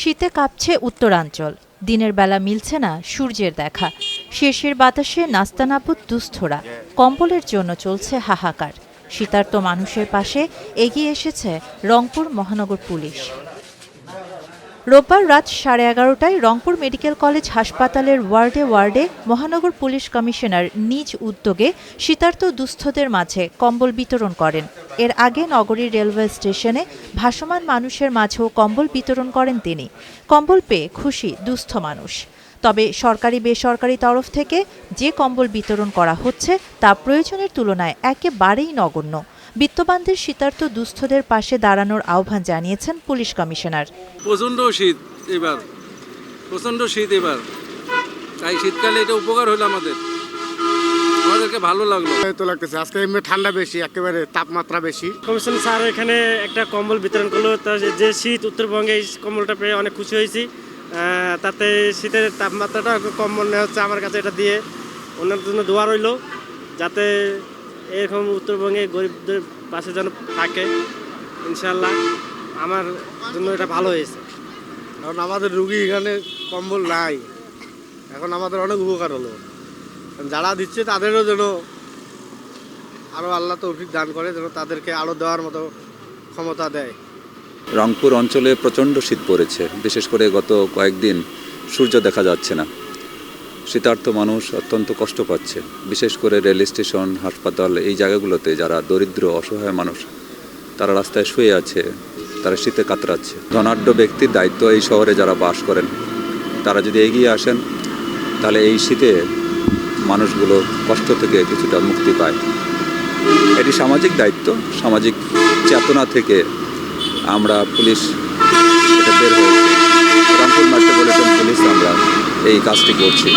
শীতে কাঁপছে উত্তরাঞ্চল। দিনের বেলা মিলছে না সূর্যের দেখা। শেষের বাতাসে নাস্তানাবুদ দুস্থরা। কম্বলের জন্য চলছে হাহাকার। শীতার্ত মানুষের পাশে এগিয়ে এসেছে রংপুর মহানগর পুলিশ। রোববার রাত 11:30টায় রংপুর মেডিকেল কলেজ হাসপাতালের ওয়ার্ডে ওয়ার্ডে মহানগর পুলিশ কমিশনার নিজ উদ্যোগে শীতার্ত দুস্থদের মাঝে কম্বল বিতরণ করেন। এর আগে নগরীর রেলওয়ে স্টেশনে ভাসমান মানুষের মাঝেও কম্বল বিতরণ করেন তিনি। কম্বল পেয়ে খুশি দুস্থ মানুষ। তবে সরকারি বেসরকারি তরফ থেকে যে কম্বল বিতরণ করা হচ্ছে তা প্রয়োজনের তুলনায় একেবারেই নগণ্য। বিত্তবানদের শীতার্ত দুস্থদের পাশে দাঁড়ানোর আহ্বান জানিয়েছেন পুলিশ কমিশনার। প্রচণ্ড শীত এবার তাই শীতকালে এটা উপকার হলো আমাদেরকে ভালো লাগলো। তো লাগতেছে আজকে এমনি ঠান্ডা বেশি, একেবারে তাপমাত্রা বেশি। কমিশন স্যার এখানে একটা কম্বল বিতরণ করলো। যে শীত উত্তরবঙ্গে এই কম্বলটা পেয়ে অনেক খুশি হয়েছি। তাতে শীতের তাপমাত্রাটা কম মনে হচ্ছে আমার কাছে। এটা দিয়ে অন্যের জন্য দোয়া রইল যাতে এরকম উত্তরবঙ্গে গরিবদের পাশে যেন থাকে। ইনশাল্লাহ আমার জন্য এটা ভালো হয়েছে। কারণ আমাদের রুগী এখানে কম্বল নাই, এখন আমাদের অনেক উপকার হলো। যারা দিচ্ছে তাদেরও যেন আরও আল্লাহ তৌফিক দান করে, যেন তাদেরকে আরও দেওয়ার মতো ক্ষমতা দেয়। রংপুর অঞ্চলে প্রচণ্ড শীত পড়েছে, বিশেষ করে গত কয়েকদিন সূর্য দেখা যাচ্ছে না। শীতার্ত মানুষ অত্যন্ত কষ্ট পাচ্ছে, বিশেষ করে রেল স্টেশন, হাসপাতাল, এই জায়গাগুলোতে যারা দরিদ্র অসহায় মানুষ তারা রাস্তায় শুয়ে আছে, তারা শীতে কাতরাচ্ছে। ধনাঢ্য ব্যক্তির দায়িত্ব এই শহরে যারা বাস করেন তারা যদি এগিয়ে আসেন তাহলে এই শীতে মানুষগুলো কষ্ট থেকে কিছুটা মুক্তি পায়। এটি সামাজিক দায়িত্ব, সামাজিক চেতনা থেকে আমরা পুলিশ এটা বের হয়েছি। রংপুর মেট্রোপলিটন পুলিশ আমরা এই কাজটি করছি।